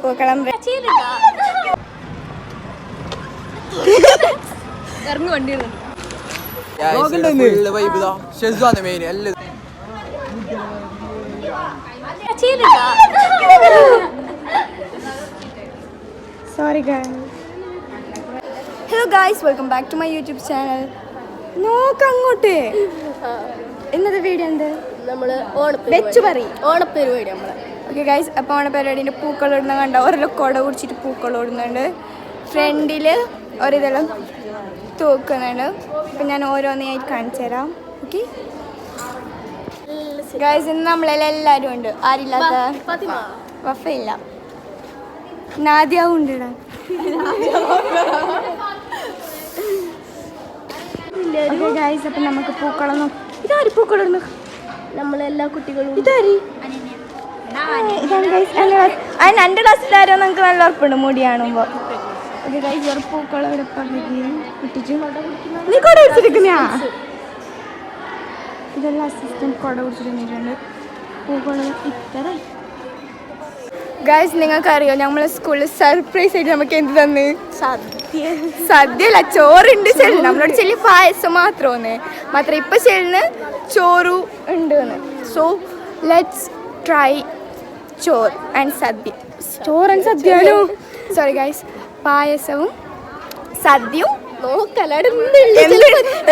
പൂക്കളം sorry guys. Hello guys, welcome back to my YouTube channel. നോക്ക് അങ്ങോട്ട്. ഇന്നത്തെ വീഡിയോ എന്ത്? നമ്മള് ഓണപ്പരിപാടി നമ്മള്. ഓക്കെ ഗൈസ്, അപ്പോൾ ഓണപ്പരിപാടിൻ്റെ പൂക്കൾ ഇടുന്ന കണ്ട ഓരോ കുട കുടിച്ചിട്ട് പൂക്കൾ ഇടുന്നുണ്ട്. ഫ്രണ്ടിൽ ഒരിതെല്ലാം തൂക്കുന്നുണ്ട്. അപ്പം ഞാൻ ഓരോന്നായിട്ട് കാണിച്ചു തരാം. ഓക്കെ ഗൈസ്, ഇന്ന് നമ്മളെല്ലാവരും ഉണ്ട്. ആരില്ലാത്ത? വഫയില്ല, നാദിയാവും ഉണ്ട്. ഗൈസ്, അപ്പം നമുക്ക് പൂക്കളൊന്നും ഇതാര് പൂക്കളിടുന്നു? നമ്മളെല്ലാ കുട്ടികളും ഇതാര്? അതിന് എൻ്റെ ക്ലാസ്സിലാരോ നമുക്ക് നല്ല ഉറപ്പുണ്ട് മുടി കാണുമ്പോൾ. ഓക്കെ ഗൈസ്, ഒരു പൂക്കളം ഇവിടെ പൊട്ടിച്ചു. നീ കൊട പിടിച്ചിരിക്കുന്ന ഇതെല്ലാം അസിസ്റ്റൻറ്റ് കൊട പിടിച്ചിട്ടുണ്ട്. പൂക്കളം ഇത്ര. ഗൈസ്, നിങ്ങൾക്കറിയോ നമ്മളെ സ്കൂളിൽ സർപ്രൈസ് ആയിട്ട് നമുക്ക് എന്ത് തന്ന്? സദ്യയല്ല, ചോറുണ്ട് ചെല്ലിന്. നമ്മളോട് ചെല്ലി പായസം മാത്രമാണ് ഇപ്പം ചെല്ലിന് ചോറു ഉണ്ട്. സോ ലെറ്റ്സ് ട്രൈ ചോറ് ആൻഡ് സദ്യ. ചോറ് ആൻഡ് സദ്യയാണോ? സോറി ഗൈസ്, പായസവും സദ്യയും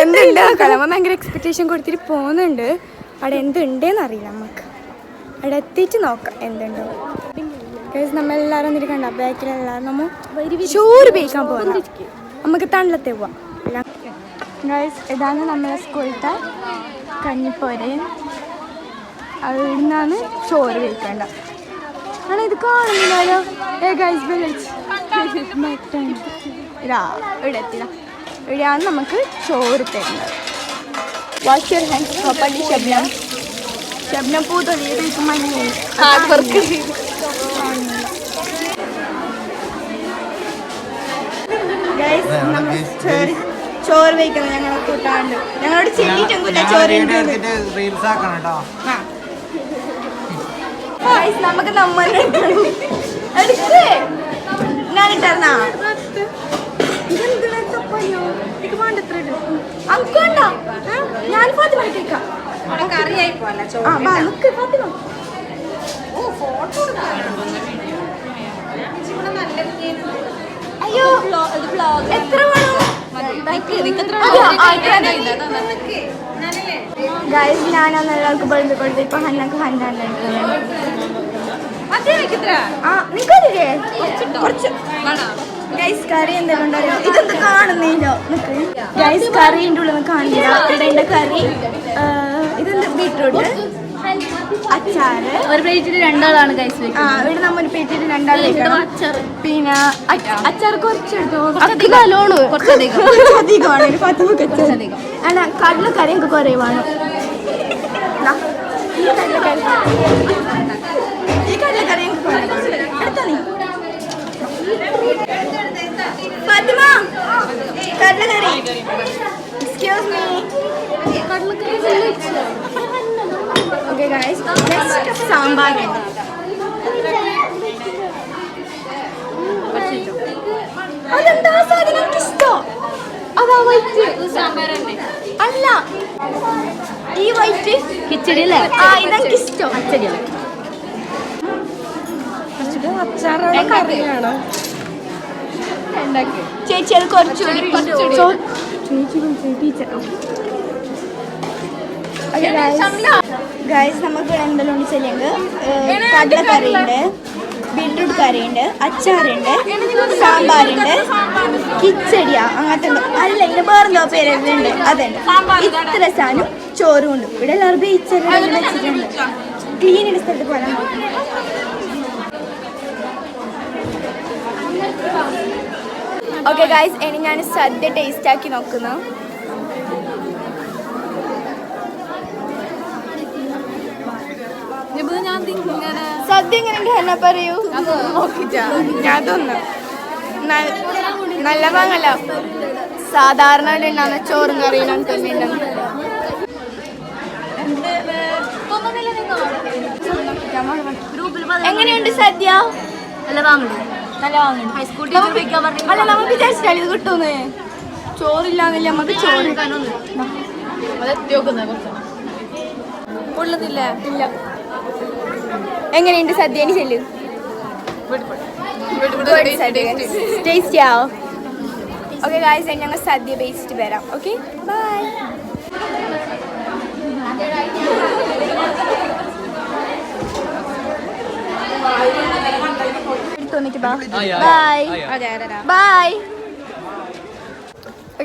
എന്തുണ്ട്? കലമ ഭയങ്കര എക്സ്പെക്റ്റേഷൻ കൊടുത്തിട്ട് പോകുന്നുണ്ട്. അവിടെ എന്തുണ്ടെന്ന് അറിയില്ല. നമുക്ക് അവിടെ എത്തിയിട്ട് നോക്കാം എന്തുണ്ടോ. ഗൈസ്, നമ്മളെല്ലാവരും വന്നിട്ട് കണ്ട ബാക്കിലെല്ലാവരും നമ്മൾ ചോറ് പേയിക്കാൻ പോകുന്നത്. നമുക്ക് തണ്ടലത്തെ പോവാം. ഗൈസ്, ഇതാണ് നമ്മളെ സ്കൂളത്തെ കഞ്ഞിപ്പോര്. അവിടെ നിന്നാണ് ചോറ് പേയിക്കേണ്ട. ആണ് ഇത് കാണുന്നില്ലല്ലോ. ഗൈസ്, ഇവിടെ എത്തില്ല. ഇവിടെയാണ് നമുക്ക് ചോറ് തരുന്നത്. Wash your hands properly. Shabnam പൂ തൊഴിലേക്ക് മഞ്ഞ ഹാർഡ് വർക്ക്. ഗൈസ്, നമ്മൾ ചോറ് വയ്ക്കുന്നത് ഞങ്ങളെ കൂട്ടാണ്ട്. ഞങ്ങളോട് ചെല്ലിയിട്ടൊന്നുമില്ല ചോറ്. നമുക്ക് ഞാനിട്ടാ ഞാൻ ഫാത്തിമ. അയ്യോ, എത്ര ഗൈസ്, ഞാനൊന്നും എല്ലാവർക്കും ബന്ധു കൊടുത്ത് ഇപ്പൊ ഹന്നക്ക് നിക്കറില്ലേ കുറച്ച്. ഗൈസ്, കറി എന്തെങ്കിലും ഉണ്ടാവില്ല. ഇതൊന്നും കാണുന്നില്ല. ഗൈസ്, കറീൻ്റെ ഉള്ളിൽ കാണില്ല. ഇവിടെ കറി ഇതെന്ത്? ബീട്രൂട്ട്, അച്ചാറ്. ഒരു പ്ലേറ്റിൽ രണ്ടാളാണ് ഗൈസ്. ഇവിടെ നമ്മൾ ഒരു പ്ലേറ്റിൽ രണ്ടാൾ വെക്കണം. പിന്നെ അച്ചാർ കുറച്ചെടുത്തു. അധികമാണ് ഒരു 10 അല്ല, കടലക്കറി എനിക്ക് കുറവാണ്. ഈ കടലക്കറി എനിക്ക് എടുത്താ നീ ഫാത്തിമ. കടലക്കറി. Excuse me. Okay guys, next sambar. അതെന്താ സാധനം? എനിക്ക് ഇഷ്ടോ അതാ വൈറ്റ് അല്ല, ഈ വൈറ്റ് കിച്ചടി അല്ലേ? ഇതെനിക്ക് ഇഷ്ടം. അച്ചാറാണ് കറിയാണ്. ചേച്ചി അത് കുറച്ചുകൂടി ടീച്ചർ. ഗൈസ്, നമുക്ക് എന്തെല്ലാം ഉണ്ട് ചെല്ലിയെങ്കിൽ കടലക്കറിയുണ്ട്, ബീട്രൂട്ട് കറിയുണ്ട്, അച്ചാറുണ്ട്, സാമ്പാറുണ്ട്, കിച്ചടിയാ അങ്ങനത്തെ അല്ല, ഇങ്ങനെ വേറെന്തോ പേരുണ്ട്. അതുണ്ട്. ഇത്ര സാധനം ചോറും ഉണ്ട്. ഇവിടെ എല്ലാവരും വെച്ചിട്ടുണ്ട്. ക്ലീൻ ചെയ്ത സ്ഥലത്ത് പോലെ. ഓക്കെ ഗൈസ്, ഇനി ഞാൻ സദ്യ ടേസ്റ്റ് ആക്കി നോക്കുന്നു. സദ്യ എങ്ങനെയുണ്ട് ഹന്ന പറയൂ. ഞാൻ തോന്നുന്നു നല്ല വാങ്ങല്ല. സാധാരണ ഉണ്ടാകുന്ന ചോറും കറിയിലും തന്നെയുണ്ട്. എങ്ങനെയുണ്ട് സദ്യ? നല്ല വാങ്ങണം. അല്ല നമുക്ക് വിചാരിച്ചിട്ടാണ് ഇത് കിട്ടുമെന്ന്. ചോറില്ലാന്നില്ല നമുക്ക് ചോറ് കൊള്ളുന്നില്ല. ഇല്ല. എങ്ങനെയുണ്ട് സദ്യ? ചെല്ലും ടേസ്റ്റിയാ? ഓക്കെ ഗായ്സ്, ഞങ്ങൾ സദ്യ ബേസിട്ട് വരാം. Okay bye. ബൈ.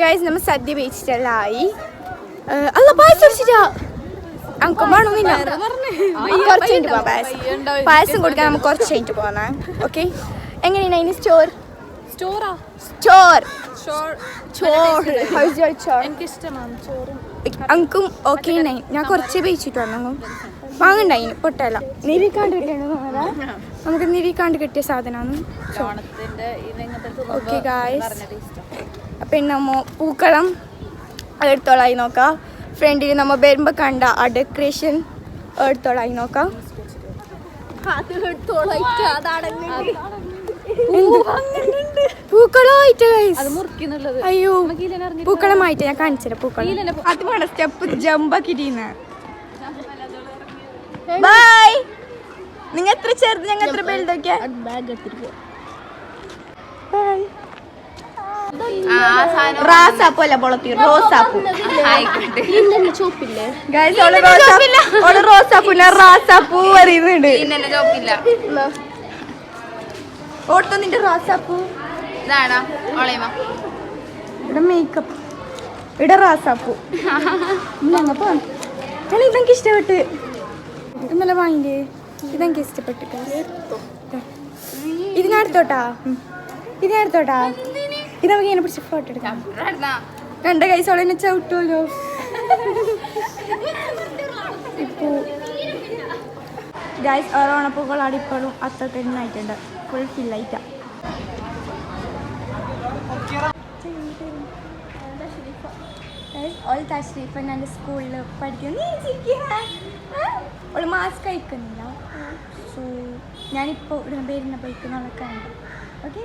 ഗായ്സ്, നമ്മൾ സദ്യ ബേസിട്ടെല്ലായി. അല്ല പായസം അങ്കമാണൊന്നുമില്ല. കുറച്ച് കഴിഞ്ഞിട്ട് പോവാം. പായസം കൊടുക്കാൻ നമുക്ക് കുറച്ച് കഴിഞ്ഞിട്ട് പോവാം. ഓക്കെ, എങ്ങനെയാണ് അതിന് സ്റ്റോർ? അങ്കും ഓക്കെ. ഞാൻ കുറച്ച് ബേച്ചിട്ട് വന്നു. വാങ്ങണ്ടായിന് പൊട്ടല്ല. നിരിക്കാണ്ട് കിട്ടിയാണ്. നമുക്ക് നിരിക്കാണ്ട് കിട്ടിയ സാധനമാണ്. ഓക്കെ ഗായ്സ്, പിന്നെ നമ്മ പൂക്കളം അതെടുത്തോളായി നോക്കാം. ഫ്രണ്ടിൽ നമ്മൾ വരുമ്പോൾ കണ്ട ആ ഡെക്കറേഷൻ എടുത്തോളായി നോക്കാം. പൂക്കളമായിട്ട് അയ്യോ പൂക്കളമായിട്ട് ഞാൻ കാണിച്ചുതരാം. പൂക്കളം അത് വേണം. സ്റ്റെപ്പ് ജമ്പാക്കിട്ടീന്ന്. ബൈ. നിങ്ങൾ എത്ര ചെറുത്, ഞങ്ങൾ എത്ര വലുതൊക്കെ. റോസാപ്പൂ അല്ല പൊളത്തി, റോസാപ്പൂ. റോസാപ്പൂ റോസാപ്പൂ പറയുന്നുണ്ട്. ഓട്ടോ നിന്റെ റോസാപ്പൂ. ഇവിടെ മേക്കപ്പ്, ഇവിടെ റോസാപ്പൂ. ഇതെനിക്ക് ഇഷ്ടപ്പെട്ട്. ഇന്നലെ വാങ്ങില്ലേ? ഇതെനിക്ക് ഇഷ്ടപ്പെട്ടു. ഇതിനടുത്തോട്ടാ, ഇതിനടുത്തോട്ടാ. ഇത് നമുക്ക് ഇതിനെ പിടിച്ച് ഫോട്ടോ എടുക്കാം. രണ്ട് കൈസോളെന്നെ ചവിട്ടുമല്ലോ. ഇപ്പോ ഗൈസ് ഓണപ്പൂക്കളാണ് ഇപ്പോഴും അത്ര ആയിട്ടുണ്ട്. ഫുൾ ഫില്ലായിട്ടാ. തഷ്രീഫ് എൻ്റെ സ്കൂളിൽ പഠിക്കുന്നു. അവൾ മാസ്ക് അയക്കുന്നില്ല. സോ ഞാനിപ്പോൾ ഇവിടെ വരുന്ന ബൈക്കുന്നവളൊക്കെ ഉണ്ട്. ഓക്കെ,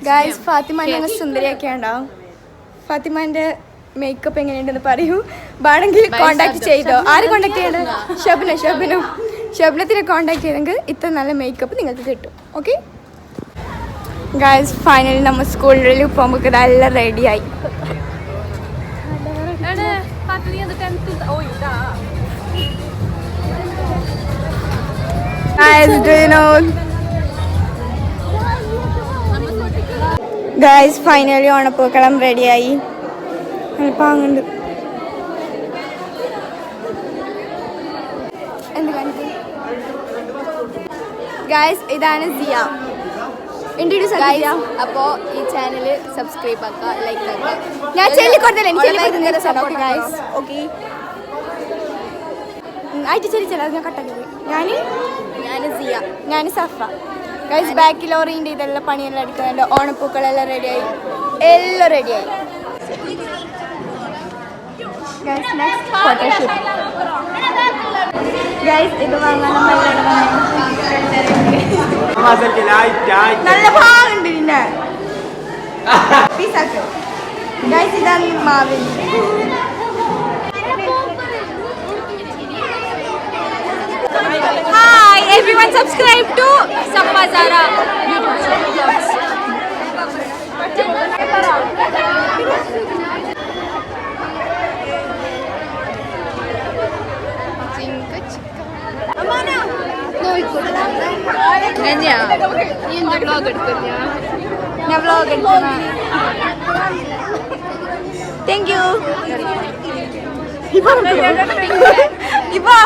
ഗായ്സ് ഫാത്തിമാൻ്റെ അങ്ങ് സുന്ദരിയൊക്കെ ഉണ്ടാവും. ഫാത്തിമാൻ്റെ മേക്കപ്പ് എങ്ങനെയുണ്ടെന്ന് പറയൂ. വേണമെങ്കിൽ കോണ്ടാക്ട് ചെയ്തോ. ആര് കോണ്ടാക്ട് ചെയ്യണം? ഷബ്നത്തിനെ കോണ്ടാക്ട് ചെയ്തെങ്കിൽ ഇത്ര നല്ല മേക്കപ്പ് നിങ്ങൾക്ക് കിട്ടും. ഓക്കെ ഗായ്സ്, ഫൈനലി നമ്മൾ സ്കൂളിൽ പോകുമ്പോൾ ഇതെല്ലാം റെഡിയായി. ഗായ്സ് ഫൈനലി ഓണപ്പൂക്കളം റെഡിയായി. പാങ്ങുണ്ട്. ഗായ്സ് ഇതാണ് സിയ. Introduce guys. അപ്പോൾ ഈ ചാനൽ സബ്സ്ക്രൈബ് ആക്കുക, ലൈക്ക് ആക്കുക. ഞാൻ ചെല്ലിക്കൊടുത്തല്ലേ സപ്പോർട്ട് ഗായ്സ്. ഓക്കെ ആയിട്ട് ചെല്ലിച്ചല്ല, അത് ഞാൻ കട്ടാക്കി പോയി. ഞാൻ സിയ, ഞാൻ സഫ. ഗൈസ് ബാക്ക് ലോറിൻ്റെ ഇതെല്ലാം പണിയെല്ലാം എടുക്കുന്നുണ്ട്. ഓണപ്പൂക്കളെല്ലാം റെഡിയായി, എല്ലാം റെഡിയായി. Guys next photoshoot. ഗൈസ് ഇത് വാങ്ങാൻ നല്ല ഭാഗമുണ്ട്. പിന്നെ പീസാക്ക്. ഗൈസ് ഇതാണ് മാവിൻ. Hi everyone, subscribe to Safa Zara YouTube vlogs. Amana നോയിക്കോട്ടെ. ഞാൻ vlog എടുക്കുന്നു. ഞാൻ vlog എടുക്കുന്നു. Thank you. ഇപ്പോ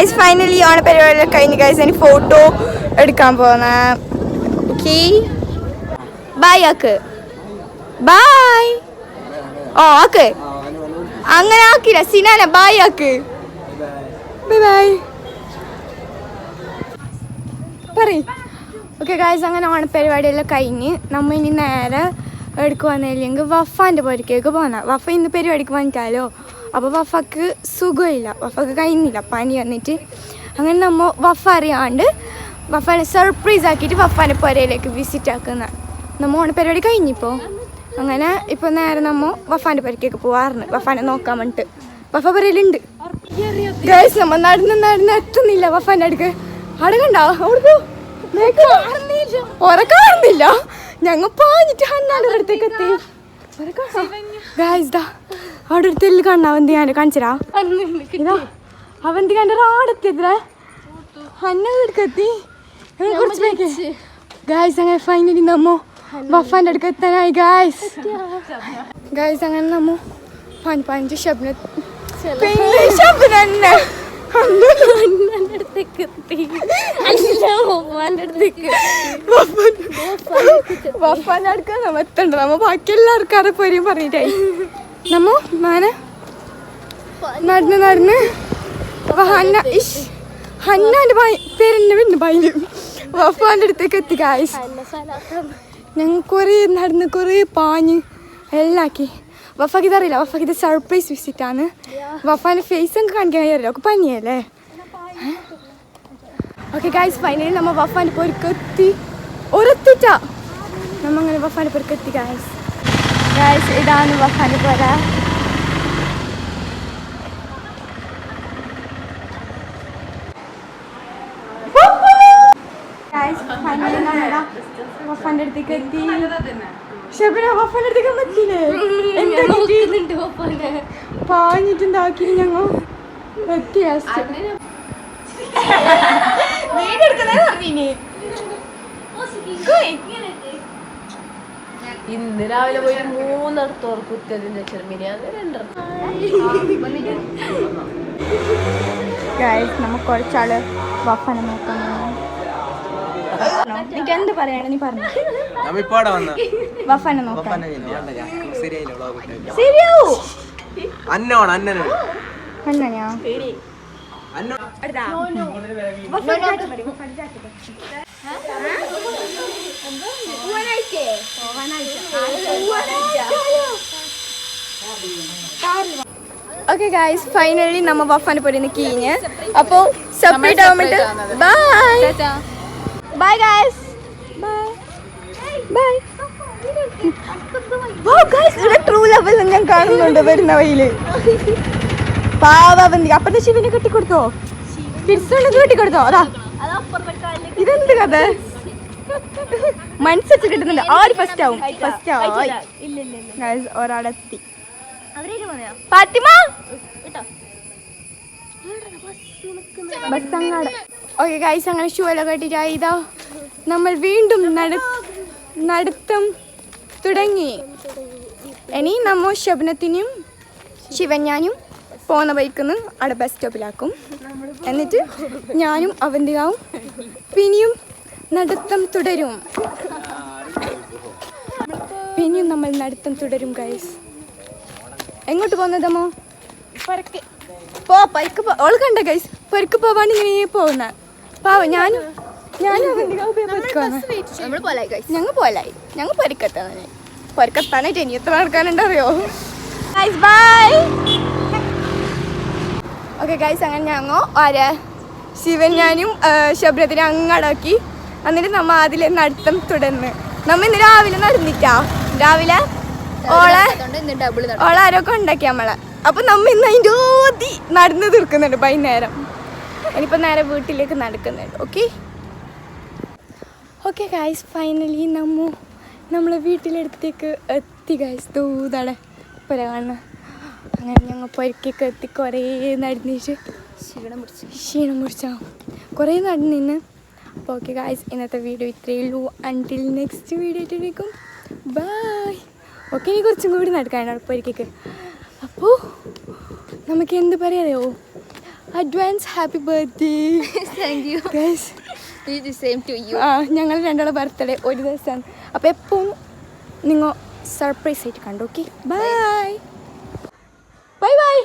ഗൈസ് ഫൈനലി ഓണ പരിപാടിയൊക്കെ കഴിഞ്ഞ് ഗൈസ് ഇനി ഫോട്ടോ എടുക്കാൻ പോകുന്ന ഓക്കെ ബൈ ആക്ക് ബൈ ഓ ആക്ക് അങ്ങനെ ആക്കില്ല സിനാന ബൈ ആക്ക് ബൈ ബൈ പറയ് ഓക്കെ ഗൈസ് അങ്ങനെ ഓണപ്പരിപാടിയെല്ലാം കഴിഞ്ഞ് നമ്മൾ ഇനി നേരെ എടുക്ക് വന്നില്ലെങ്കിൽ വഫാൻ്റെ പൊരിക്കേക്ക് പോകുന്ന വഫ ഇന്ന് പരിപാടിക്ക് വന്നിട്ടാലോ അപ്പോൾ വഫക്ക് സുഖമില്ല വഫക്ക് കഴിയുന്നില്ല പനി വന്നിട്ട് അങ്ങനെ നമ്മൾ വഫ അറിയാണ്ട് വഫാനെ സർപ്രൈസ് ആക്കിയിട്ട് വഫാൻ്റെ പുരയിലേക്ക് വിസിറ്റ് ആക്കുന്ന നമ്മൾ ഓണപ്പരിപാടി കഴിഞ്ഞിപ്പോൾ അങ്ങനെ ഇപ്പോൾ നേരെ നമ്മൾ വഫാൻ്റെ പുരക്കേക്ക് പോവാറുണ്ട് വഫാനെ നോക്കാൻ വേണ്ടിയിട്ട് വഫ പുരയിലുണ്ട് ഗൈസ് നമ്മൾ നടന്ന് എത്തുന്നില്ല വഫാൻ്റെ അടുക്ക് അടകണ്ടോ അവിടെ ഉറക്കാറുന്നില്ല ഞങ്ങൾ പാഞ്ഞിട്ട് ഹന്നാൻ്റെ അടുത്തേക്ക് എത്തി ഗായ്സ് അവിടെ ഒരു തെല്ല് കാണാ അവന്തി ഞാൻ കാണിച്ചരാ ഇതാ അവന്തി കണ്ട ആടെത്തിയത്രേ ഹന്ന എടുക്കെത്തി കുറച്ച് ഗായ്സ് അങ്ങനെ ഫൈനലി നമ്മ വഫാൻ്റെ അടുക്ക് എത്താനായി ഗായ്സ് അങ്ങനെ നമ്മ പാഞ്ച് ഷബ്ന തന്നെ വഫാൻ്റെ അടുക്ക നമ്മ എത്തണ്ട നമ്മ ബാക്കി എല്ലാവർക്കും അറിയപ്പോരും പറഞ്ഞിട്ടായി നമ്മ മാന നടന്ന് ഹന്നാൻ്റെ പേരെന്നെ പിന്നെ ബൈല് വഫാൻ്റെ അടുത്തേക്ക് എത്തി ഗായ്സ് ഞങ്ങൾ കുറേ നടന്ന് കുറേ പാഞ്ഞ് എല്ലാം ആക്കി വഫാക്ക് ഇതറിയില്ല വഫാക്ക് ഇത് സർപ്രൈസ് വിസിറ്റാണ് വഫാൻ്റെ ഫേസ് ഒക്കെ കാണിക്കാൻ കഴിയില്ല ഒക്കെ പനിയല്ലേ ഓക്കെ ഗായ്സ് ഫൈനലി നമ്മൾ വഫാൻ്റെ പൊരുക്കെത്തി ഒരെത്തിട്ടാ നമ്മ അങ്ങനെ വഫാൻ്റെ പൊരുക്കെത്തി ഗായ്സ് ഇതാണ് വഫാൻ്റെ പൊര വഫാൻ്റെ അടുത്തേക്ക് എത്തി ഷബിന വഫാൻ്റെ അടുത്തേക്ക് പറ്റില്ലേ പാഞ്ഞിട്ടുണ്ടാക്കി ഞങ്ങൾ എത്തി ഇന്ന് രാവിലെ പോയി 3 കുത്തിയതിന്റെ നമ്മ കുറച്ചാള് വഫാനെ നോക്കാൻ എനിക്ക് എന്ത് പറയാണ് നീ പറഞ്ഞു വഫാനെ നോക്കാൻ ശരിയാവൂ അന്നയാ ഓക്കെ ഗായ്സ് ഫൈനലി നമ്മ വഫാൻ്റെ പൊരിന്ന് കീഞ്ഞ് അപ്പോൾ സെപ്പറേറ്റ് ആവാൻ വേണ്ടി bye guys bye true love ഞാൻ കാണുന്നുണ്ട് വരുന്ന വഴിയില് പാവന്തി അപ്പത്തെ ശിവനെ കെട്ടിക്കൊടുത്തോ തിരിച്ചുള്ളത് കെട്ടിക്കൊടുത്തോ അതാ ഇതെന്ത് കഥ മനസ്സച്ച് കിട്ടുന്നുണ്ട് ആര് ഫസ്റ്റ് ആവും ഒരാളെത്തി ഫാത്തിമ ഓക്കെ ഗൈസ് അങ്ങനെ ഷൂ എല്ലാം കെട്ടിട്ട് ഇതാ നമ്മൾ വീണ്ടും നടത്തം തുടങ്ങി ഇനി നമ്മ ശബനത്തിനും ശിവഞ്ഞാനും പോകുന്ന ബൈക്കിന്ന് അവിടെ ബസ് സ്റ്റോപ്പിലാക്കും എന്നിട്ട് ഞാനും അവന്തികാവും പിന്നെയും നടത്തം തുടരും ഗൈസ് എങ്ങോട്ട് പോകുന്നതമ്മോ ഓൾ കണ്ട ഗൈസ് പൊരക്ക് പോവാണ്ട് ഇങ്ങനെ പോകുന്ന പാവ ഞാനും ഞങ്ങൾ പൊരക്കെത്താനായിട്ട് ഇനി എത്ര നടക്കാനുണ്ടറിയോ ബൈ ഓക്കെ ഗൈസ് അങ്ങനെ ഞങ്ങൾ ശിവൻ ഞാനും ശബരത്തിനെ അങ്ങടാക്കി എന്നിട്ട് നമ്മ അതിലെ നടത്തം തുടർന്ന് നമ്മ ഇന്ന് രാവിലെ നടന്നിട്ടാ രാവിലെ ഓളാരൊക്കെ ഉണ്ടാക്കി നമ്മളെ അപ്പൊ നമ്മ ഇന്ന് അതിൻ്റെ ഓതി നടന്ന് തീർക്കുന്നുണ്ട് വൈകുന്നേരം ഇനിയിപ്പോൾ നേരെ വീട്ടിലേക്ക് നടക്കുന്നുണ്ട് ഓക്കെ ഗൈസ് ഫൈനലി നമ്മളെ വീട്ടിലെടുത്തേക്ക് എത്തി ഗൈസ് തൂതടെ പുര കാണുന്ന അങ്ങനെ ഞങ്ങൾ പൊരക്കൊക്കെ എത്തി കുറേ നടന്നിട്ട് ക്ഷീണം പിടിച്ചാ കുറേ നടന്നിന്ന് അപ്പോൾ ഓക്കെ ഗൈസ് ഇന്നത്തെ വീഡിയോ ഇത്രയേ ഉള്ളൂ അൺടിൽ നെക്സ്റ്റ് വീഡിയോ ആയിട്ടിരിക്കും ബൈ ഓക്കെ ഇനി കുറച്ചും കൂടി നടക്കാനാണ് പൊരക്കൊക്കെ അപ്പോൾ നമുക്ക് എന്ത് പറയാമോ advance happy birthday. Thank you. Guys same to you. ഞങ്ങൾ രണ്ടാളുടെ ബർത്ത്ഡേ ഒരു ദിവസമാണ്. അപ്പോൾ എപ്പോഴും നിങ്ങൾ സർപ്രൈസ് ആയിട്ട് കണ്ടു. Okay bye bye bye.